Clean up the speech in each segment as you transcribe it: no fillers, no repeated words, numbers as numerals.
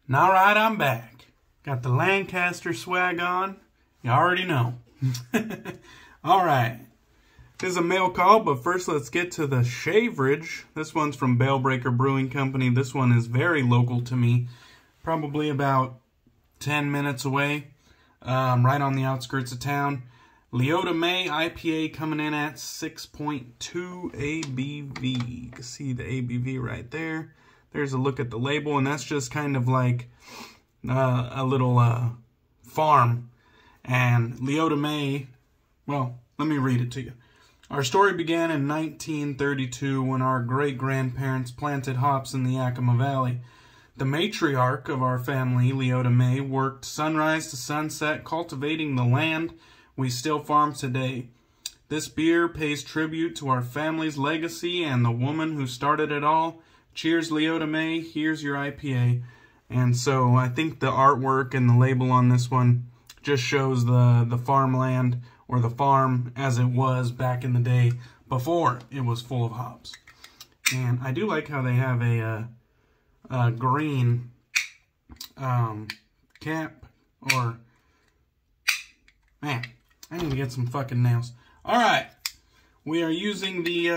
And alright, I'm back. Got the Lancaster swag on. You already know. Alright. This is a mail call, but first let's get to the shaverage. This one's from Bale Brewing Company. This one is very local to me. Probably about 10 minutes away. Right on the outskirts of town. Leota May IPA coming in at 6.2 ABV. You can see the ABV right there. There's a look at the label, and that's just kind of like a little farm. And Leota May, well, let me read it to you. Our story began in 1932 when our great-grandparents planted hops in the Yakima Valley. The matriarch of our family, Leota May, worked sunrise to sunset cultivating the land we still farm today. This beer pays tribute to our family's legacy and the woman who started it all. Cheers, Leota May. Here's your IPA. And so I think the artwork and the label on this one just shows the farmland, or the farm as it was back in the day before it was full of hops. And I do like how they have a green cap, or, man, I need to get some fucking nails. Alright, we are using the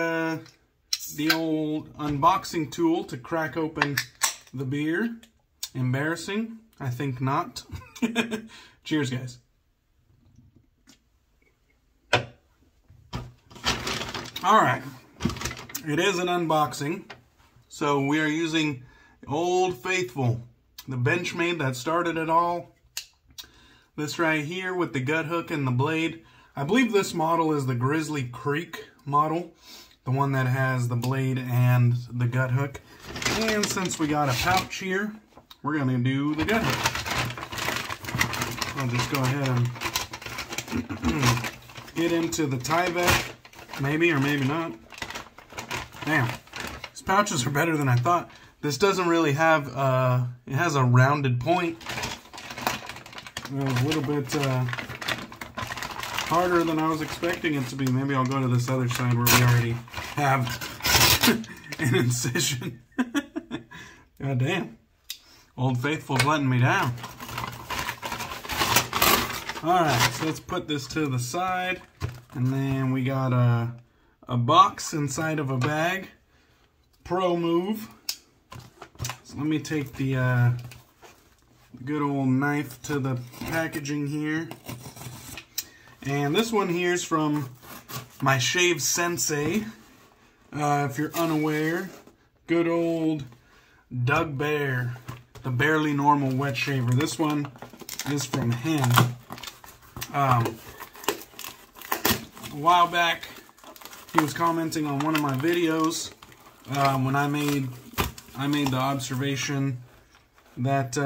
old unboxing tool to crack open the beer. Embarrassing? I think not. Cheers, guys. Alright, it is an unboxing, so we are using Old Faithful, the Benchmade that started it all. This right here with the gut hook and the blade. I believe this model is the Grizzly Creek model, the one that has the blade and the gut hook. And since we got a pouch here, we're going to do the gut hook. I'll just go ahead and get into the Tyvek. Maybe or maybe not. Damn. These pouches are better than I thought. This doesn't really have, it has a rounded point. It was a little bit harder than I was expecting it to be. Maybe I'll go to this other side where we already have an incision. God damn. Old Faithful's letting me down. Alright, so let's put this to the side. And then we got a box inside of a bag. Pro move. So let me take the good old knife to the packaging here. And this one here is from my Shave Sensei. If you're unaware, good old Doug Bear, the Barely Normal Wet Shaver. This one is from him. A while back, he was commenting on one of my videos when I made the observation that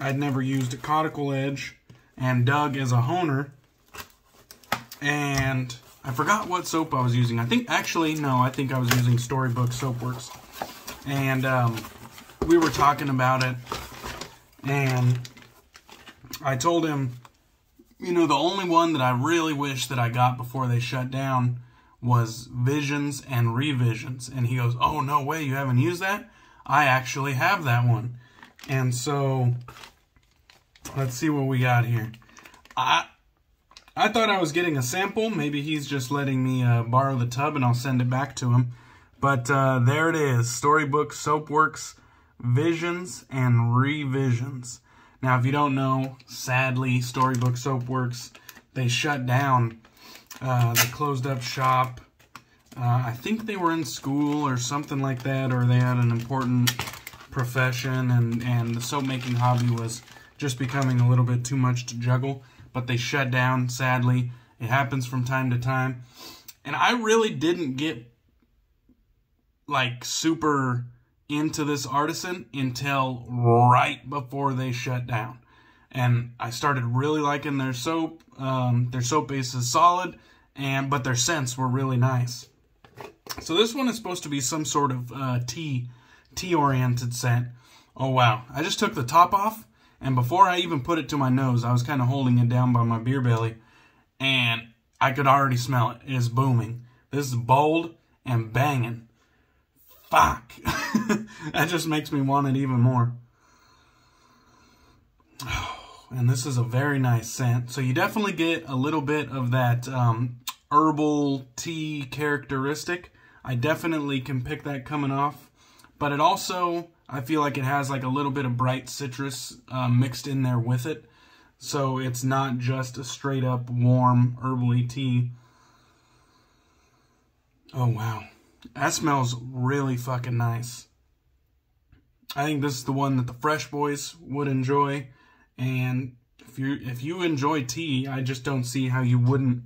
I'd never used a caudicle edge, and Doug is a honer, and I forgot what soap I was using. I think I was using Storybook Soapworks, and we were talking about it, and I told him, you know, the only one that I really wish that I got before they shut down was Visions and Revisions. And he goes, oh, no way, you haven't used that? I actually have that one. And so, let's see what we got here. I thought I was getting a sample. Maybe he's just letting me borrow the tub and I'll send it back to him. But there it is, Storybook Soapworks Visions and Revisions. Now, if you don't know, sadly, Storybook Soapworks, they shut down. They closed up shop. I think they were in school or something like that, or they had an important profession, and the soap making hobby was just becoming a little bit too much to juggle. But they shut down, sadly. It happens from time to time. And I really didn't get, like, super into this artisan until right before they shut down. And I started really liking their soap. Their soap base is solid, but their scents were really nice. So this one is supposed to be some sort of tea-oriented scent. Oh wow, I just took the top off, and before I even put it to my nose, I was kind of holding it down by my beer belly, and I could already smell it. It is booming. This is bold and banging. Fuck. That just makes me want it even more. And this is a very nice scent. So you definitely get a little bit of that herbal tea characteristic. I definitely can pick that coming off. But it also, I feel like it has like a little bit of bright citrus mixed in there with it. So it's not just a straight up warm herbally tea. Oh wow. That smells really fucking nice. I think this is the one that the Fresh Boys would enjoy. And if you enjoy tea, I just don't see how you wouldn't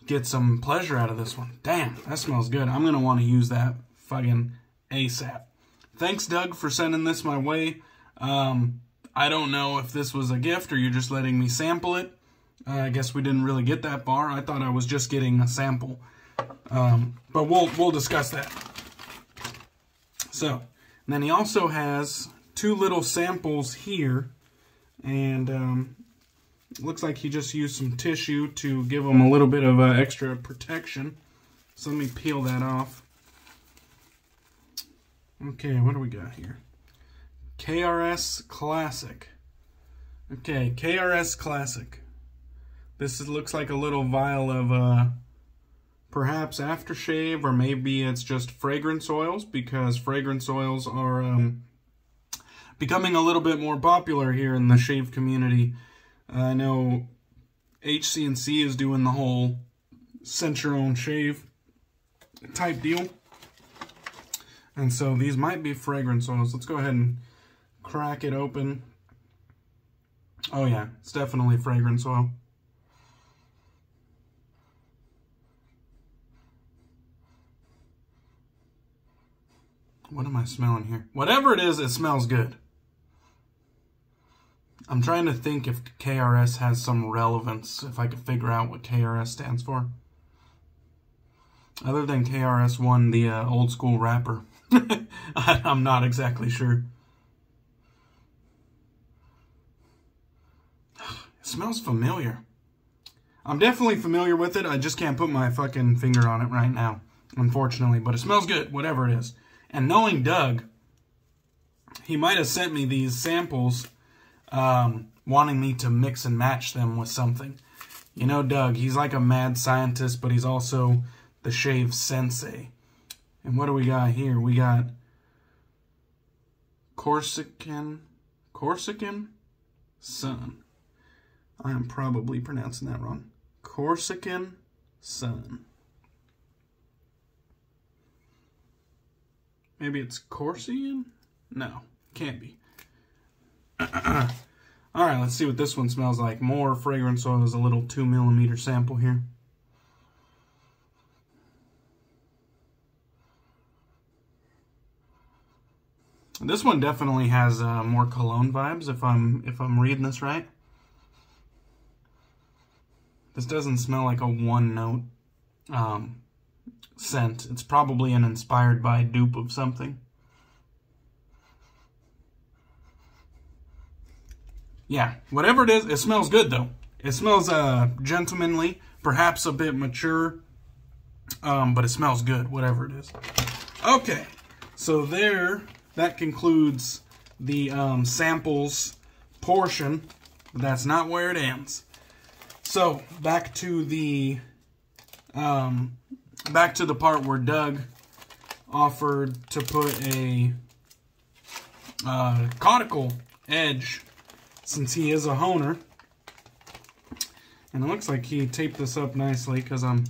get some pleasure out of this one. Damn, that smells good. I'm going to want to use that fucking ASAP. Thanks, Doug, for sending this my way. I don't know if this was a gift or you're just letting me sample it. I guess we didn't really get that far. I thought I was just getting a sample. But we'll discuss that. So, and then he also has 2 little samples here. And looks like he just used some tissue to give them a little bit of extra protection. So let me peel that off. Okay, what do we got here? KRS Classic. Okay, KRS Classic. This looks like a little vial of perhaps aftershave, or maybe it's just fragrance oils, because fragrance oils are becoming a little bit more popular here in the shave community. I know HC&C is doing the whole scent your own shave type deal. And so these might be fragrance oils. Let's go ahead and crack it open. Oh yeah, it's definitely fragrance oil. What am I smelling here? Whatever it is, it smells good. I'm trying to think if KRS has some relevance, if I could figure out what KRS stands for. Other than KRS-One, the old school rapper. I'm not exactly sure. It smells familiar. I'm definitely familiar with it. I just can't put my fucking finger on it right now, unfortunately. But it smells good, whatever it is. And knowing Doug, he might have sent me these samples wanting me to mix and match them with something. You know Doug, he's like a mad scientist, but he's also the shave sensei. And what do we got here? We got Corsican Sun. I am probably pronouncing that wrong. Corsican Sun. Maybe it's Corsican? No, can't be. Alright, let's see what this one smells like. More fragrance oil is a little 2mm sample here. This one definitely has more cologne vibes, if I'm reading this right. This doesn't smell like a one-note scent. It's probably an inspired by dupe of something. Yeah, whatever it is, it smells good though. It smells gentlemanly, perhaps a bit mature, but it smells good, whatever it is. Okay, so that concludes the samples portion, but that's not where it ends. So back to the part where Doug offered to put a conical edge, since he is a honer. And it looks like he taped this up nicely because I'm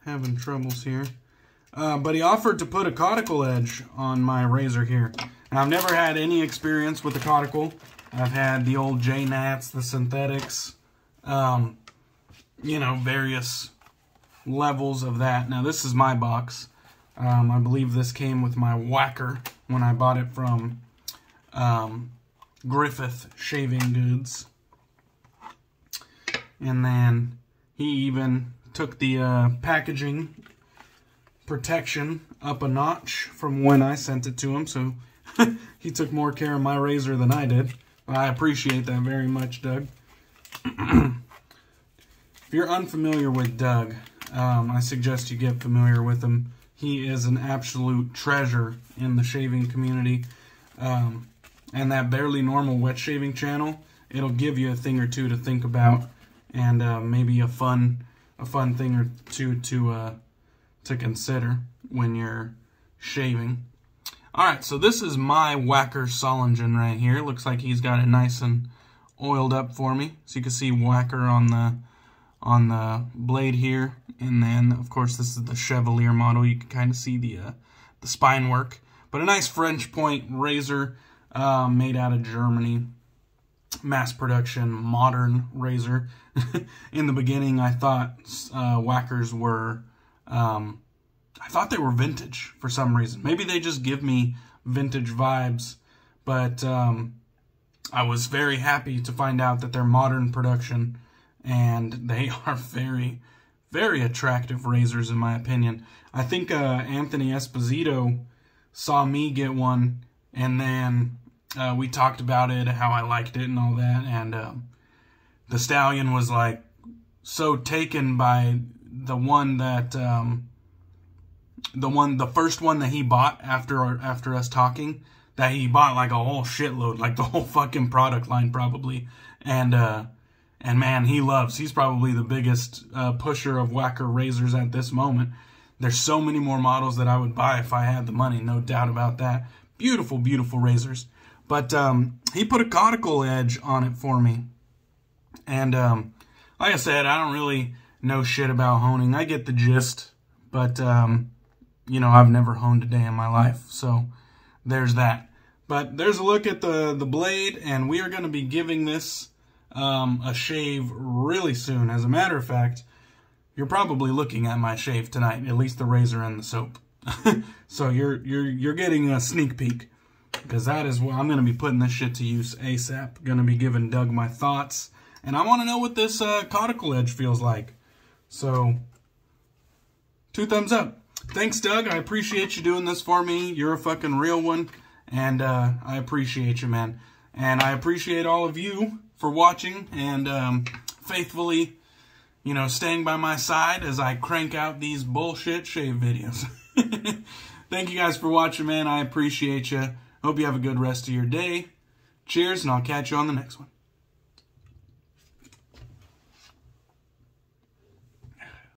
having troubles here. But he offered to put a conical edge on my razor here. Now, I've never had any experience with the conical. I've had the old J-Nats, the synthetics, you know, various levels of that. Now, this is my box. I believe this came with my whacker when I bought it from Griffith Shaving Goods. And then he even took the packaging protection up a notch from when I sent it to him, so he took more care of my razor than I did. I appreciate that very much, Doug. If you're unfamiliar with Doug, I suggest you get familiar with him. He is an absolute treasure in the shaving community. And that Barely Normal Wet Shaving channel it'll give you a thing or two to think about, and maybe a fun thing or two to consider when you're shaving. All right, so this is my Whacker Solingen right here. Looks like he's got it nice and oiled up for me. So you can see Whacker on the blade here, and then of course this is the Chevalier model. You can kind of see the spine work, but a nice French point razor, made out of Germany, mass production, modern razor. In the beginning, I thought Whackers were, I thought they were vintage for some reason. Maybe they just give me vintage vibes, but I was very happy to find out that they're modern production, and they are very, very attractive razors in my opinion. I think Anthony Esposito saw me get one, and then we talked about it, how I liked it and all that, and the stallion was like so taken by the one that the first one that he bought after us talking, that he bought like a whole shitload, like the whole fucking product line probably, and man, he's probably the biggest pusher of Whacker razors at this moment. There's so many more models that I would buy if I had the money, no doubt about that. Beautiful, beautiful razors. But he put a conical edge on it for me. And like I said, I don't really know shit about honing. I get the gist, but you know, I've never honed a day in my life, so there's that. But there's a look at the blade, and we are going to be giving this a shave really soon. As a matter of fact, you're probably looking at my shave tonight, at least the razor and the soap. So you're getting a sneak peek, because that is what I'm going to be putting this shit to use ASAP. Going to be giving Doug my thoughts, and I want to know what this conical edge feels like. So 2 thumbs up. Thanks, Doug. I appreciate you doing this for me. You're a fucking real one, and I appreciate you, man. And I appreciate all of you for watching and faithfully, you know, staying by my side as I crank out these bullshit shave videos. Thank you guys for watching, man. I appreciate you. Hope you have a good rest of your day. Cheers, and I'll catch you on the next one.